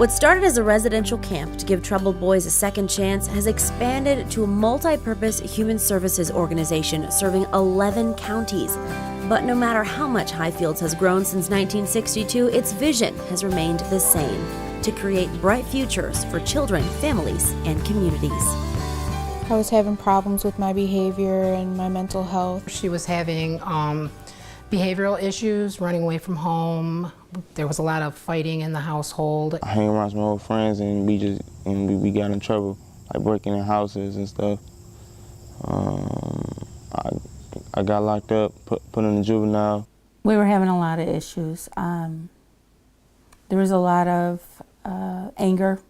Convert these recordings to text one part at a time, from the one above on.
What started as a residential camp to give troubled boys a second chance has expanded to a multi-purpose human services organization serving 11 counties. But no matter how much Highfields has grown since 1962, its vision has remained the same: to create bright futures for children, families, and communities. I was having problems with my behavior and my mental health. She was having behavioral issues, running away from home. There was a lot of fighting in the household. I hang around some old friends and we got in trouble, like breaking in houses and stuff. I got locked up, put in a juvenile. We were having a lot of issues. There was a lot of anger,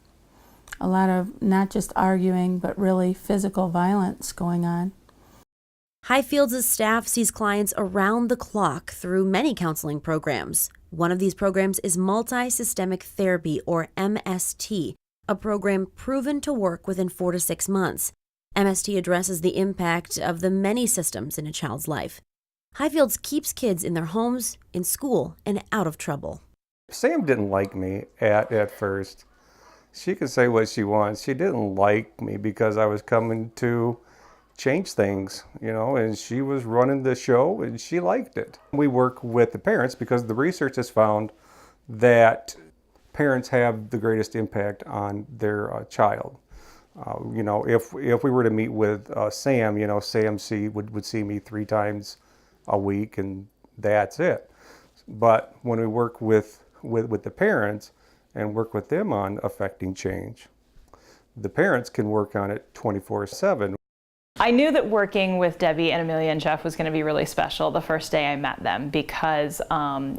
a lot of not just arguing, but really physical violence going on. Highfields' staff sees clients around the clock through many counseling programs. One of these programs is multi-systemic therapy, or MST, a program proven to work within 4 to 6 months. MST addresses the impact of the many systems in a child's life. Highfields keeps kids in their homes, in school, and out of trouble. Sam didn't like me at first. She could say what she wants. She didn't like me because I was coming to change things, and she was running the show and she liked it. We work with the parents because the research has found that parents have the greatest impact on their child. If we were to meet with Sam, Sam would see me 3 times a week and that's it. But when we work with the parents and work with them on affecting change, the parents can work on it 24/7. I knew that working with Debbie and Amelia and Jeff was going to be really special the first day I met them because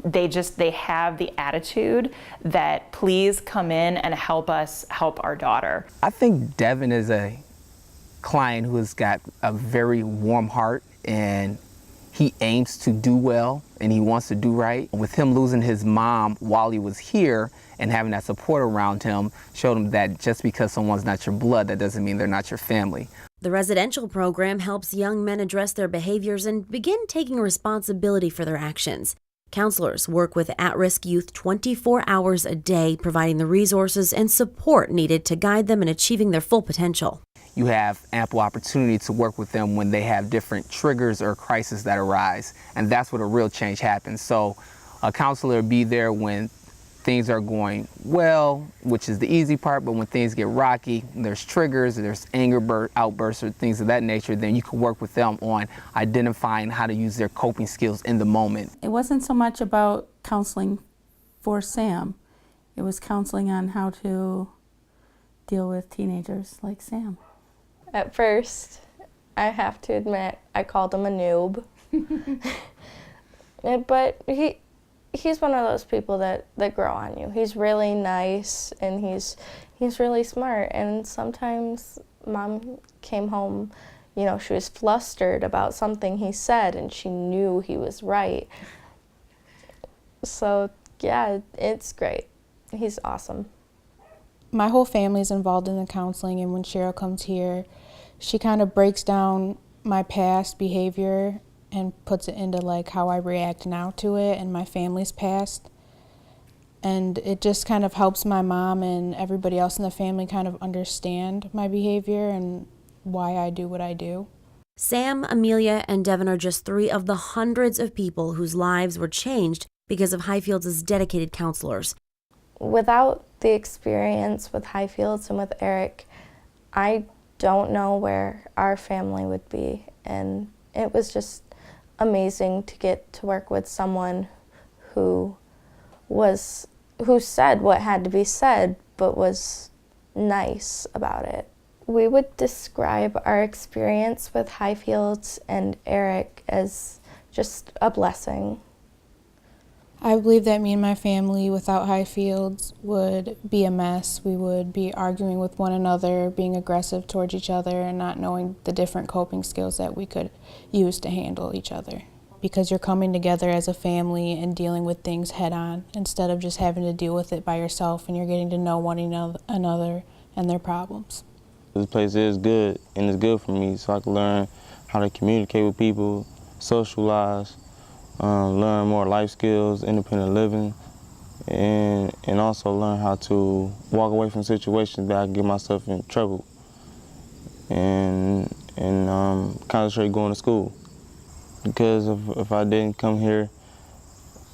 they have the attitude that please come in and help us help our daughter. I think Devin is a client who has got a very warm heart, and he aims to do well and he wants to do right. With him losing his mom while he was here and having that support around him showed him that just because someone's not your blood, that doesn't mean they're not your family. The residential program helps young men address their behaviors and begin taking responsibility for their actions. Counselors work with at-risk youth 24 hours a day, providing the resources and support needed to guide them in achieving their full potential. You have ample opportunity to work with them when they have different triggers or crises that arise, and that's where the real change happens. So a counselor will be there when things are going well, which is the easy part, but when things get rocky, there's triggers, there's anger outbursts or things of that nature, then you can work with them on identifying how to use their coping skills in the moment. It wasn't so much about counseling for Sam. It was counseling on how to deal with teenagers like Sam. At first, I have to admit, I called him a noob. But he's one of those people that grow on you. He's really nice and he's really smart. And sometimes Mom came home, she was flustered about something he said and she knew he was right. So yeah, it's great. He's awesome. My whole family's involved in the counseling, and when Cheryl comes here, she kind of breaks down my past behavior and puts it into like how I react now to it and my family's past. And it just kind of helps my mom and everybody else in the family kind of understand my behavior and why I do what I do. Sam, Amelia, and Devin are just 3 of the hundreds of people whose lives were changed because of Highfields' dedicated counselors. Without the experience with Highfields and with Eric, I don't know where our family would be. And it was just amazing to get to work with someone who said what had to be said, but was nice about it. We would describe our experience with Highfields and Eric as just a blessing. I believe that me and my family without Highfields would be a mess. We would be arguing with one another, being aggressive towards each other, and not knowing the different coping skills that we could use to handle each other. Because you're coming together as a family and dealing with things head on instead of just having to deal with it by yourself, and you're getting to know one another and their problems. This place is good, and it's good for me, so I can learn how to communicate with people, socialize, learn more life skills, independent living, and and also learn how to walk away from situations that I can get myself in trouble, and concentrate going to school. Because if I didn't come here,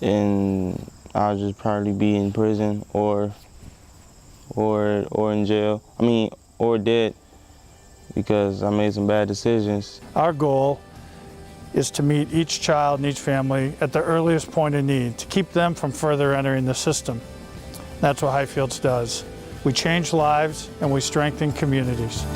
and I'll just probably be in prison or in jail. Or dead, because I made some bad decisions. Our goal is to meet each child and each family at the earliest point of need, to keep them from further entering the system. That's what Highfields does. We change lives and we strengthen communities.